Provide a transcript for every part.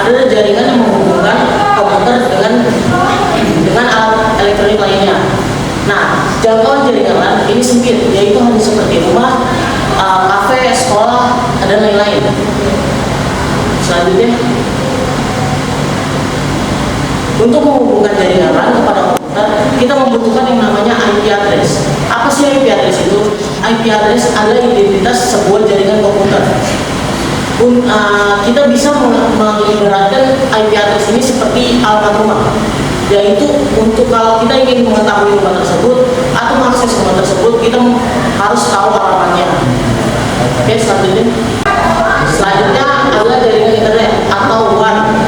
adalah jaringan yang menghubungkan komputer dengan alat elektronik lainnya. Nah, jangkauan jaringan LAN ini sempit, yaitu hanya seperti rumah, kafe, sekolah, dan lain-lain. Selanjutnya, untuk menghubungkan jaringan LAN kepada komputer, kita membutuhkan yang namanya IP address. Apa sih IP address itu? IP address adalah identitas sebuah jaringan komputer. Kita bisa mengibaratkan IP address ini seperti alamat rumah, yaitu untuk kalau kita ingin mengetahui rumah tersebut atau mengakses rumah tersebut, kita harus tahu alamatnya. Oke, selanjutnya adalah jaringan internet atau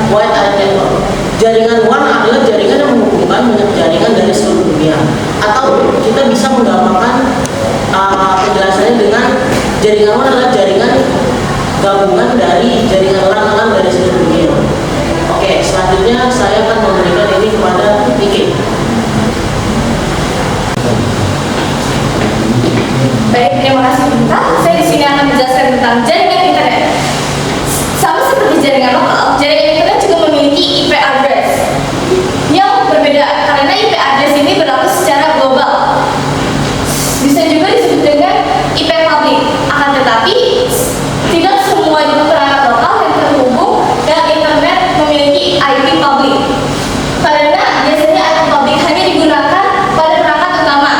wide area network. Jaringan WAN adalah jaringan yang menghubungkan banyak jaringan dari seluruh dunia. Atau kita bisa menggampangkan penjelasannya dengan jaringan WAN adalah jaringan gabungan dari jaringan LAN dari seluruh dunia. Oke, selanjutnya saya akan memberikan ini kepada Niki. Baik, terima kasih Bintang. Saya di sini akan menjelaskan tentang jaringan internet. Sama seperti jaringan lokal, jaringan internet juga memiliki IP address yang berbeda karena IP address ini berlaku secara global. Bisa juga disebut dengan IP public. Akan tetapi tidak semua perangkat lokal yang terhubung dengan internet memiliki IP public. Karena biasanya IP public hanya digunakan pada perangkat utama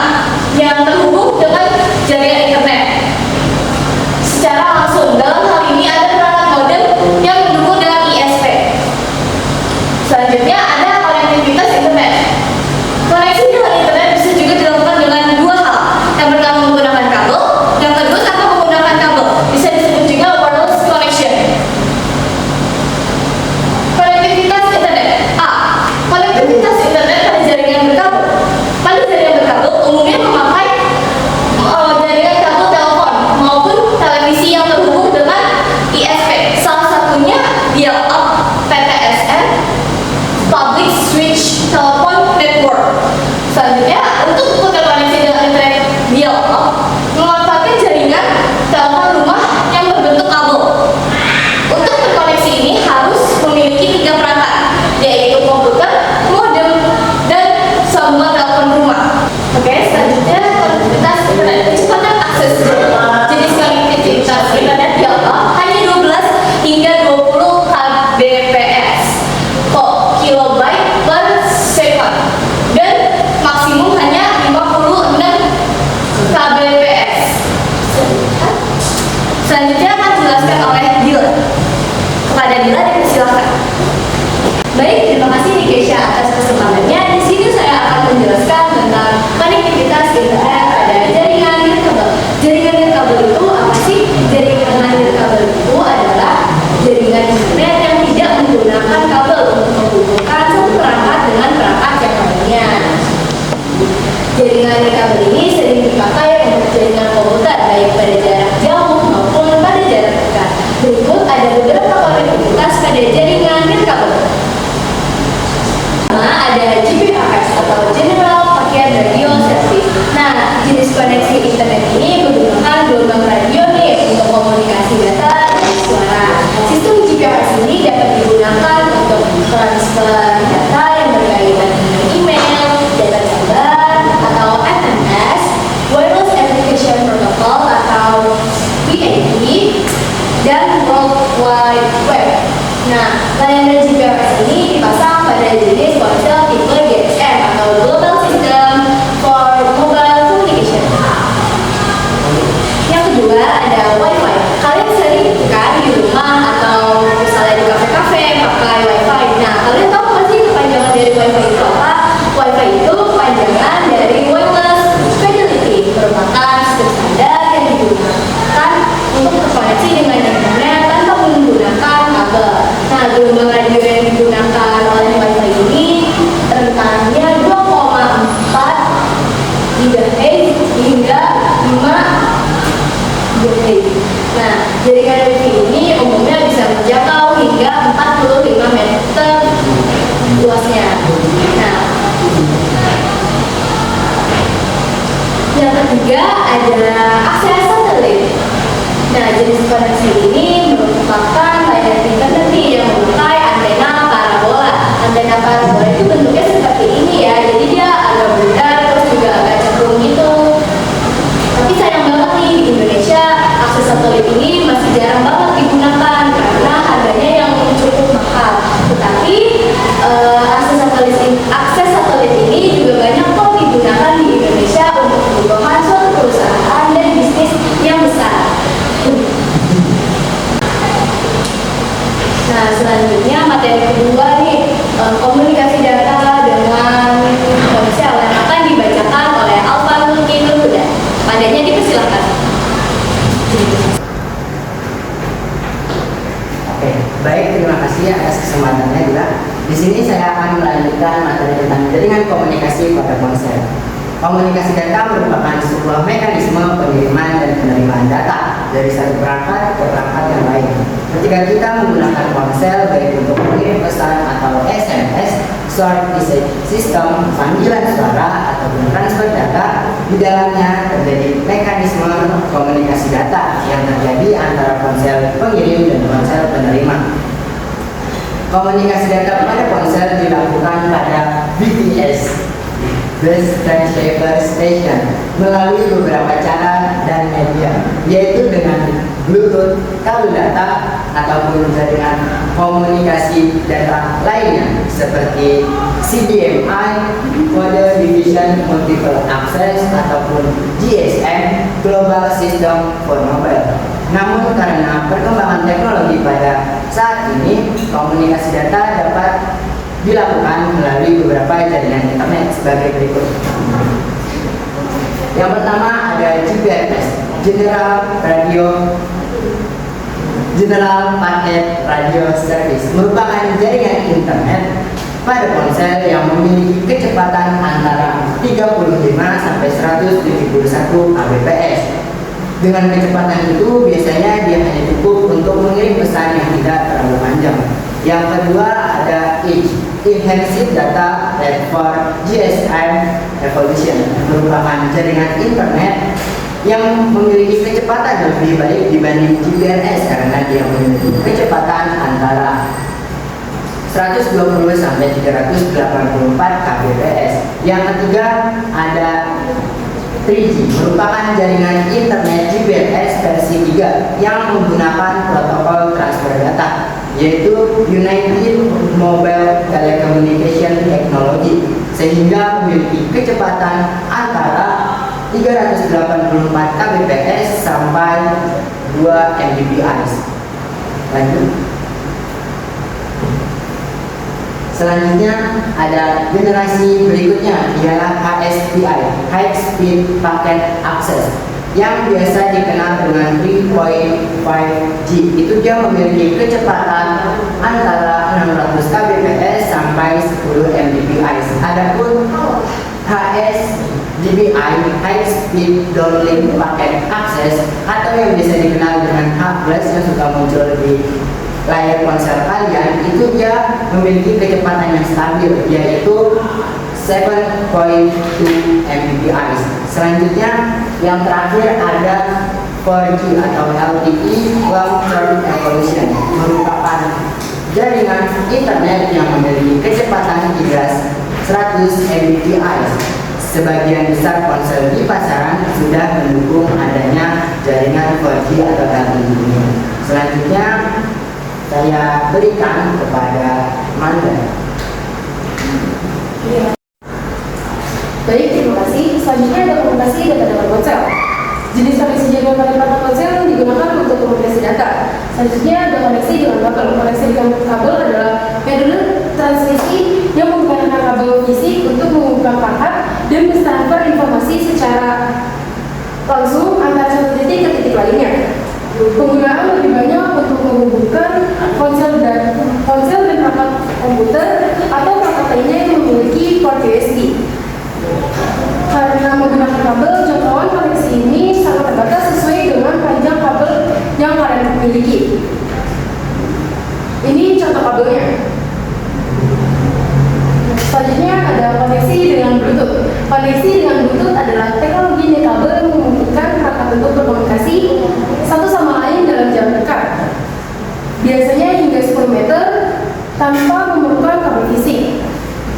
yang terhubung dengan jaringan internet secara langsung. Dalam hal ini ada perangkat modem yang mendukung dengan ISP. Selanjutnya ada konektivitas internet. Koneksi dengan internet bisa juga dilakukan dengan dua hal. Yang pertama menggunakan kabel, yang kedua tanpa menggunakan kabel. Bisa disebut juga wireless connection. Konektivitas internet. A. Konektivitas internet pada jaringan berkabel. Pada jaringan berkabel umumnya memakai jaringan kabel telepon maupun televisi yang terhubung dengan ISP. Salah satunya dial-up PTSN, Public Switch Telephone Network. Selanjutnya, untuk terkoneksi dengan internet dial-up memanfaatkan jaringan telepon rumah yang berbentuk kabel. Untuk terkoneksi ini harus memiliki 3 perangkat, yaitu komputer, modem, dan sambungan telepon rumah. Oke, selanjutnya konektivitas internet. Kecepatan akses jenis konektivitas internet dial-up hanya 12 hingga 20 kbps kilobyte per second dan maksimum hanya 56 kbps. Selanjutnya akan dijelaskan oleh Dila. Kepada Dila dipersilakan. Baik, terima kasih Nikesha atas kesempatannya. Di sini saya akan menjelaskan tentang konektivitas internet pada jaringan nirkabel. Jaringan nirkabel itu apa sih? Jaringan nirkabel itu adalah jaringan internet yang tidak menggunakan kabel untuk menghubungkan satu perangkat dengan perangkat yang lainnya. Jaringan nirkabel ini sering dipakai untuk jaringan komputer baik pada jarak jauh maupun pada jarak dekat. Berikut ada beberapa konektivitas pada jaringan nirkabel. Ada GPRS atau General Packet Radio Service. Nah, jenis koneksi internet ini menggunakan gelombang radio nih untuk komunikasi data dan suara. Sistem GPRS ini dapat digunakan untuk transfer data yang berkaitan dengan email, data gambar, atau SMS, Wireless Application Protocol atau WAP, dan World Wide Web. Nah, layanan GPRS ini dipasang pada jenis ponsel tipe GSM atau Global System for Mobile Communication. Yang kedua ada Wi-Fi. Kalian sering kan di rumah atau misalnya di kafe-kafe pakai Wi-Fi. Nah, kalian tahu nggak sih kepanjangan dari Wi-Fi itu apa? Wi-Fi itu kepanjangan dari Wireless Fidelity, merupakan sistem standar yang digunakan untuk terkoneksi dengan internet tanpa menggunakan kabel. Nah, gelombang radio yang digunakan oleh Wi-Fi ini rentannya 2,4 GHz hingga 5 GHz. Nah, jaringan Wi-Fi ini umumnya bisa menjangkau hingga 45 meter luasnya. Nah, yang ketiga ada akses satelit. Nah, jenis koneksi ini merupakan layanan internet yang memakai antena gunakan karena harganya yang cukup mahal. Tetapi akses satelit ini juga banyak kok digunakan di Indonesia untuk kebutuhan suatu perusahaan dan bisnis yang besar. Nah, selanjutnya materi kedua nih, komunikasi data dengan ponsel yang akan dibacakan oleh Alfanul Kinul Huda. Padanya dipersilakan. Oke, baik, terima kasih atas kesempatannya juga. Di sini saya akan melanjutkan materi tentang jaringan komunikasi pada ponsel. Komunikasi data merupakan sebuah mekanisme pengiriman dan penerimaan data dari satu perangkat ke perangkat yang lain. Ketika kita menggunakan ponsel baik untuk mengirim pesan atau SMS, short message system, panggilan suara ataupun transfer data, di dalamnya terjadi mekanisme komunikasi data yang terjadi antara ponsel pengirim dan ponsel penerima. Komunikasi data pada ponsel dilakukan pada BTS, Bus Transceiver Station, melalui beberapa cara dan media, yaitu dengan Bluetooth, kabel data, ataupun jaringan komunikasi data lainnya seperti CDMI, Code Division Multiple Access, ataupun GSM, Global System for Mobile. Namun karena perkembangan teknologi pada saat ini, komunikasi data dapat dilakukan melalui beberapa jaringan internet sebagai berikut. Yang pertama ada GPRS, General Packet Radio Service, merupakan jaringan internet pada ponsel yang memiliki kecepatan antara 35 sampai 171 Kbps. Dengan kecepatan itu biasanya dia hanya cukup untuk mengirim pesan yang tidak terlalu panjang. Yang kedua ada Enhanced Data Rate for GSM Evolution, merupakan jaringan internet yang memiliki kecepatan lebih baik dibanding GPRS karena dia memiliki kecepatan antara 120 sampai 384 Kbps. Yang ketiga ada 3G, merupakan jaringan internet GPRS versi 3 yang menggunakan protokol transfer data, yaitu United Mobile Telecommunication Technology, sehingga memiliki kecepatan antara 384 Kbps sampai 2 Mbps. Lanjut. Selanjutnya ada generasi berikutnya, ialah HSPI, High Speed Packet Access, yang biasa dikenal dengan 3.5G. Itu dia memiliki kecepatan antara 600 Kbps sampai 10 Mbps. Adapun HSDPI, High Speed Downlink Packet Access, atau yang biasa dikenal dengan HBLAS yang suka muncul di layar ponsel kalian, itu dia memiliki kecepatan yang stabil, yaitu 7.2 Mbps. Selanjutnya yang terakhir ada 4G atau LTE, Long Term Evolution, merupakan jaringan internet yang memiliki kecepatan hingga 100 Mbps. Sebagian besar ponsel di pasaran sudah mendukung adanya jaringan 4G atau LTE ini. Selanjutnya saya berikan kepada Manda. Baik, terima kasih. Selanjutnya ada komunikasi data dengan ponsel. Jenis koneksi jaringan pada ponsel digunakan untuk komunikasi data. Selanjutnya ada koneksi dengan kabel. Koneksi dengan kabel adalah metode transmisi yang menggunakan kabel fisik untuk menghubungkan perangkat dan mentransfer informasi secara langsung antara satu titik ke titik lainnya. Penggunaan lebih banyak untuk menghubungkan ponsel dan perangkat komputer atau perangkat lainnya yang memiliki port USB. Karena menggunakan kabel, jangkauan koneksi ini sangat terbatas sesuai dengan panjang kabel yang kalian miliki. Ini contoh kabelnya. Selanjutnya ada koneksi dengan Bluetooth. Koneksi dengan Bluetooth adalah teknologi kabel yang memungkinkan perangkat untuk berkomunikasi satu sama lain dalam jarak dekat. Biasanya hingga 10 meter tanpa memerlukan kabel fisik.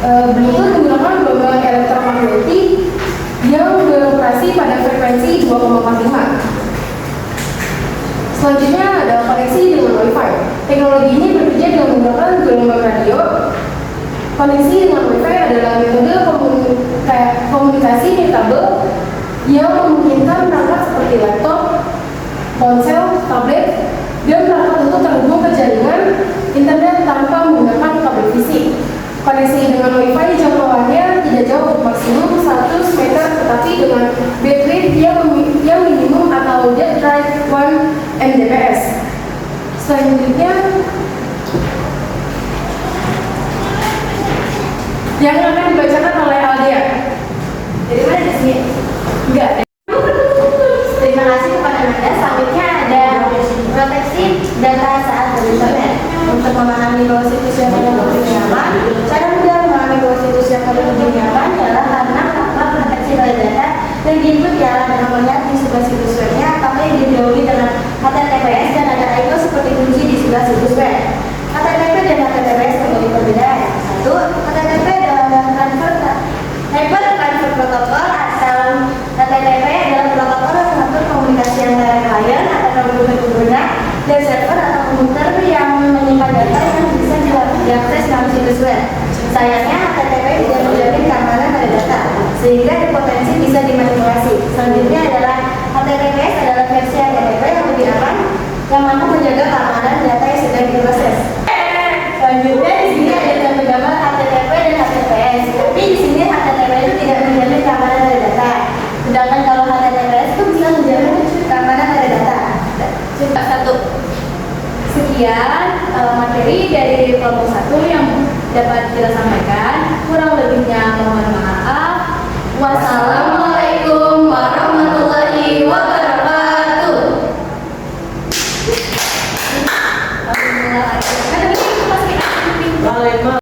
Bluetooth menggunakan gelombang elektromagnetik yang beroperasi pada frekuensi 2,45. Selanjutnya ada koneksi dengan menggunakan gelombang radio. Koneksi dengan WiFi adalah metode komunikasi nirkabel yang memungkinkan perangkat seperti laptop, ponsel, tablet, dan perangkat untuk terhubung ke jaringan internet tanpa menggunakan kabel fisik. Koneksi dengan WiFi jangkauannya tidak jauh, maksimum 100 meter, tetapi dengan bandwidth yang minimum atau dead rate 1 Mbps. Selanjutnya, yang akan dibacakan oleh Aldea. Dari mana di sini? Enggak. Terima kasih kepada Anda. Selanjutnya ada proteksi data saat berinternet. Untuk memahami bahwa situs yang ada lebih nyaman, cara mudah memahami bahwa situs yang ada lebih nyaman adalah karena faktor proteksi data yang diinput di alat dan nomornya di sebelah situs webnya, apakah yang didahului dengan HTTPS dan ada icon seperti kunci di sebelah situs web. HTTP dan HTTPS memiliki perbedaan. Satu, HTTP adalah Hypertransfer Protocol atau HTTP adalah protokol yang mengatur komunikasi antara klien atau pengguna dan server atau komputer yang menyimpan data yang bisa diakses dalam situs web. Sayangnya HTTP tidak menjamin keamanan pada data, sehingga berpotensi bisa dimanipulasi. Selanjutnya adalah HTTPS adalah versi HTTP yang lebih aman, yang mampu menjaga keamanan data yang sedang diproses. Selanjutnya di sini ada contoh gambar HTTP dan HTTPS. Tapi di sini HTTP itu tidak menjamin keamanan pada data. Sedangkan kalau HTTPS itu bisa menjamin keamanan pada data. Coba satu. Sekian materi dari kelompok 1 yang dapat kita sampaikan. Kurang lebihnya mohon